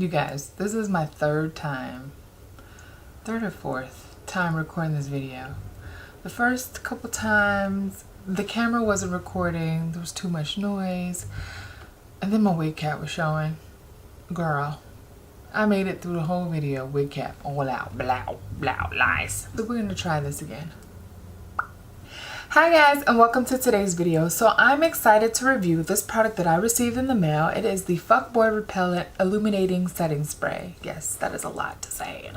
You guys, this is my third or fourth time recording this video. The first couple times, the camera wasn't recording, there was too much noise, and then my wig cap was showing. Girl, I made it through the whole video, wig cap all out, blow, lies. So we're gonna try this again. Hi guys, and welcome to today's video. So I'm excited to review this product that I received in the mail. It is the Fuckboy Repellent Illuminating Setting Spray. Yes, that is a lot to say,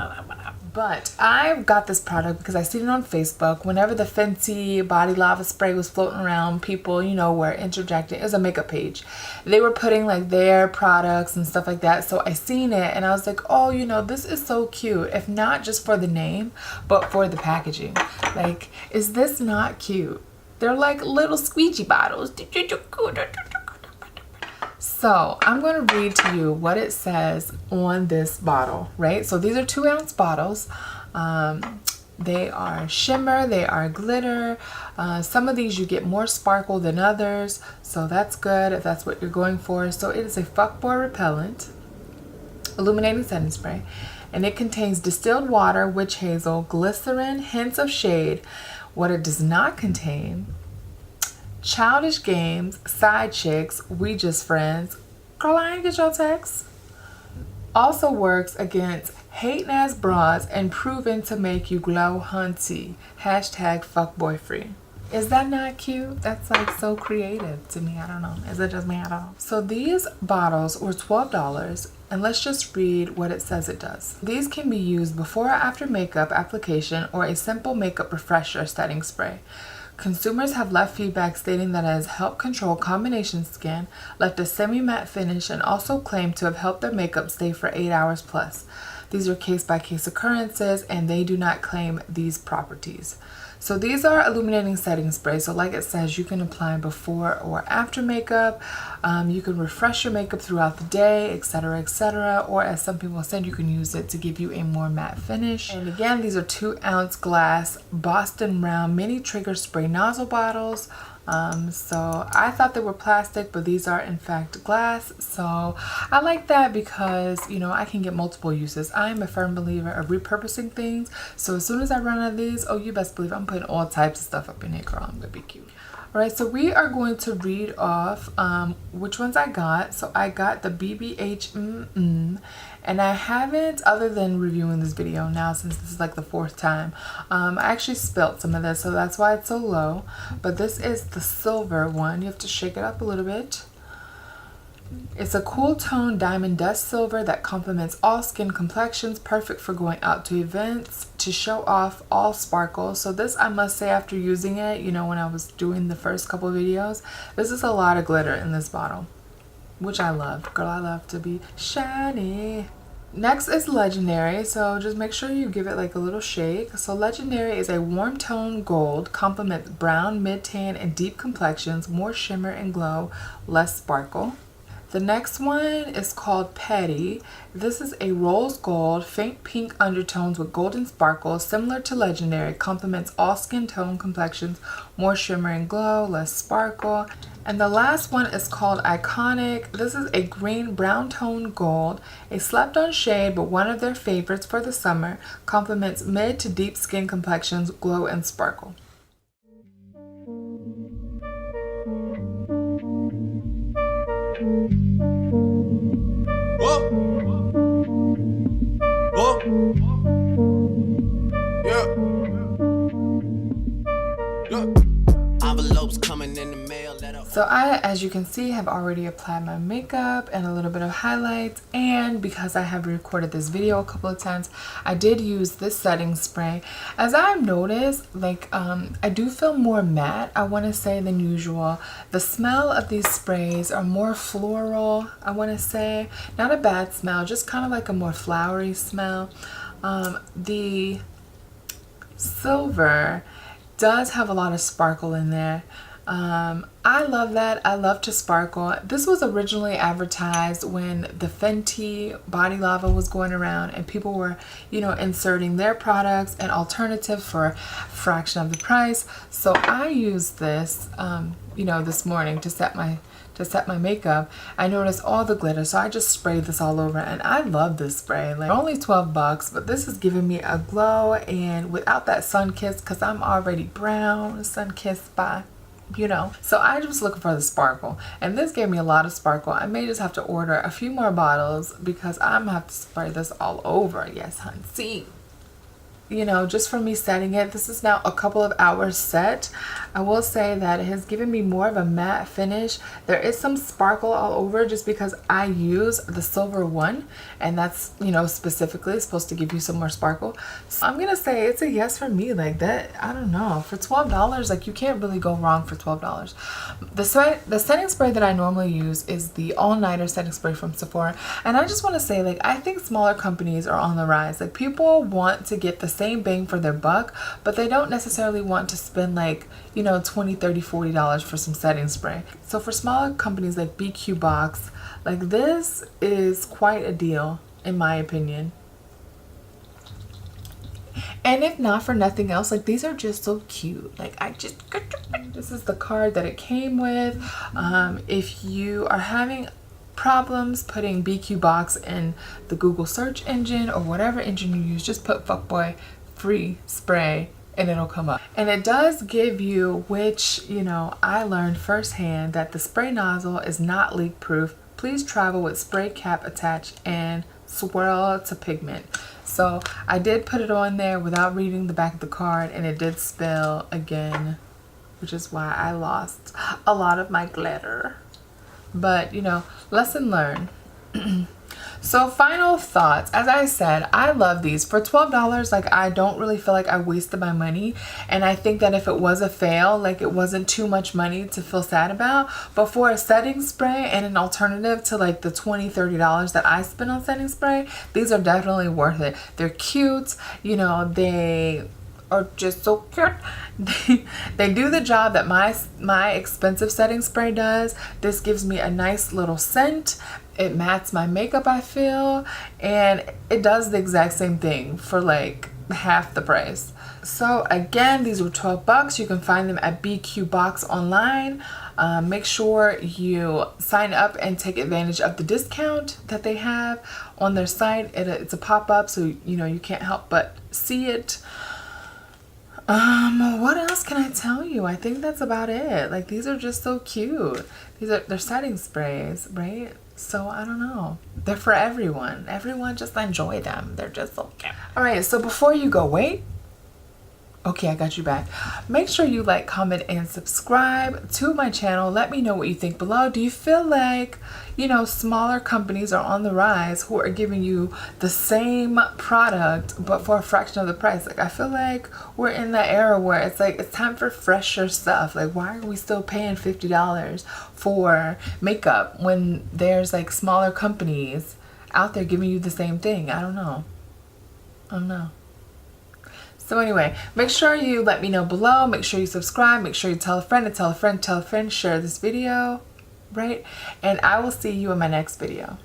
but I've got this product because I seen it on Facebook. Whenever the Fenty body lava spray was floating around, people, were interjecting. It was a makeup page. They were putting like their products and stuff like that. So I seen it and I was like, oh, this is so cute. If not just for the name, but for the packaging. Like, is this not cute? They're like little squeegee bottles. So I'm going to read to you what it says on this bottle, right? So these are 2-ounce bottles. They are shimmer, they are glitter. Some of these you get more sparkle than others, so that's good if that's what you're going for. So it is a Fuckboy Repellent Illuminating Setting Spray, and it contains distilled water, witch hazel, glycerin, hints of shade. What it does not contain: childish games, side chicks, we just friends. Girl, I ain't get your text. Also works against hating ass bras and proven to make you glow hunty. Hashtag fuckboyfree. Is that not cute? That's like so creative to me. I don't know. Is it just me? I don't know. So these bottles were $12, and let's just read what it says it does. These can be used before or after makeup application or a simple makeup refresher setting spray. Consumers have left feedback stating that it has helped control combination skin, left a semi-matte finish, and also claimed to have helped their makeup stay for 8 hours plus. These are case-by-case occurrences, and they do not claim these properties. So these are illuminating setting sprays. So like it says, you can apply before or after makeup. You can refresh your makeup throughout the day, etc., etc. Or as some people said, you can use it to give you a more matte finish. And again, these are 2-ounce glass Boston Round mini trigger spray nozzle bottles. So I thought they were plastic, but these are in fact glass. So I like that because, I can get multiple uses. I am a firm believer of repurposing things. So as soon as I run out of these, oh, you best believe I'm putting all types of stuff up in here, girl. I'm gonna be cute. All right, so we are going to read off which ones I got. So I got the BBH and I haven't, other than reviewing this video now since this is like the 4th time, I actually spilt some of this, so that's why it's so low. But this is the silver one. You have to shake it up a little bit. It's a cool tone diamond dust silver that complements all skin complexions, perfect for going out to events to show off all sparkles. So this, I must say, after using it, when I was doing the first couple videos, this is a lot of glitter in this bottle, which I love. Girl, I love to be shiny. Next is Legendary, so just make sure you give it like a little shake. So Legendary is a warm tone gold, complements brown, mid-tan, and deep complexions, more shimmer and glow, less sparkle. The next one is called Petty. This is a rose gold, faint pink undertones with golden sparkles, similar to Legendary, complements all skin tone complexions, more shimmer and glow, less sparkle. And the last one is called Iconic. This is a green brown tone gold, a slept on shade, but one of their favorites for the summer, complements mid to deep skin complexions, glow and sparkle. Whoa. Whoa. Yeah. Yeah. Envelopes coming in the mail. So I, as you can see, have already applied my makeup and a little bit of highlights, and because I have recorded this video a couple of times, I did use this setting spray. As I've noticed, like I do feel more matte, I want to say, than usual. The smell of these sprays are more floral, I want to say. Not a bad smell, just kind of like a more flowery smell. The silver does have a lot of sparkle in there. I love that. I love to sparkle. This was originally advertised when the Fenty body lava was going around and people were, inserting their products and alternative for a fraction of the price. So I used this, this morning to set my to set my makeup, I noticed all the glitter, so I just sprayed this all over, and I love this spray. Like, only 12 bucks, but this is giving me a glow, and without that sun kiss, because I'm already brown, sun kissed by, you know. So I was looking for the sparkle, and this gave me a lot of sparkle. I may just have to order a few more bottles because I'm gonna have to spray this all over. Yes, hun. See, you know, just for me setting it, this is now a couple of hours set. I will say that it has given me more of a matte finish. There is some sparkle all over just because I use the silver one, and that's, you know, specifically supposed to give you some more sparkle. So I'm gonna say it's a yes for me. Like that, I don't know, for $12, like you can't really go wrong for $12. The setting spray that I normally use is the all-nighter setting spray from Sephora, and I just want to say, like, I think smaller companies are on the rise. Like, people want to get the same bang for their buck, but they don't necessarily want to spend, like, you know, $20, $30, $40 for some setting spray. So for smaller companies like BQ Box, like, this is quite a deal in my opinion. And if not for nothing else, like, these are just so cute. Like, this is the card that it came with. If you are having problems putting BQ Box in the Google search engine or whatever engine you use, just put fuckboy free spray and it'll come up. And it does give you, which, you know, I learned firsthand, that the spray nozzle is not leak proof. Please travel with spray cap attached and swirl to pigment. So I did put it on there without reading the back of the card, and it did spill again, which is why I lost a lot of my glitter. But, you know, lesson learned. So final thoughts. As I said, I love these. For $12, like, I don't really feel like I wasted my money. And I think that if it was a fail, like, it wasn't too much money to feel sad about. But for a setting spray and an alternative to, like, the $20, $30 that I spend on setting spray, these are definitely worth it. They're cute. You know, they are just so cute. They do the job that my expensive setting spray does. This gives me a nice little scent. It mattes my makeup, I feel, and it does the exact same thing for like half the price. So again, these were 12 bucks. You can find them at BQ Box online. Make sure you sign up and take advantage of the discount that they have on their site. It's a pop-up, so you know you can't help but see it. What else can I tell you? I think that's about it. Like, these are just so cute. They're setting sprays, right? So I don't know. They're for everyone. Everyone just enjoy them. They're just so cute. All right, so before you go, wait. Okay, I got you back. Make sure you like, comment, and subscribe to my channel. Let me know what you think below. Do you feel like, you know, smaller companies are on the rise who are giving you the same product but for a fraction of the price? Like, I feel like we're in that era where it's like, it's time for fresher stuff. Like, why are we still paying $50 for makeup when there's like smaller companies out there giving you the same thing? I don't know. So anyway, make sure you let me know below. Make sure you subscribe. Make sure you tell a friend, and tell a friend, tell a friend, share this video, right? And I will see you in my next video.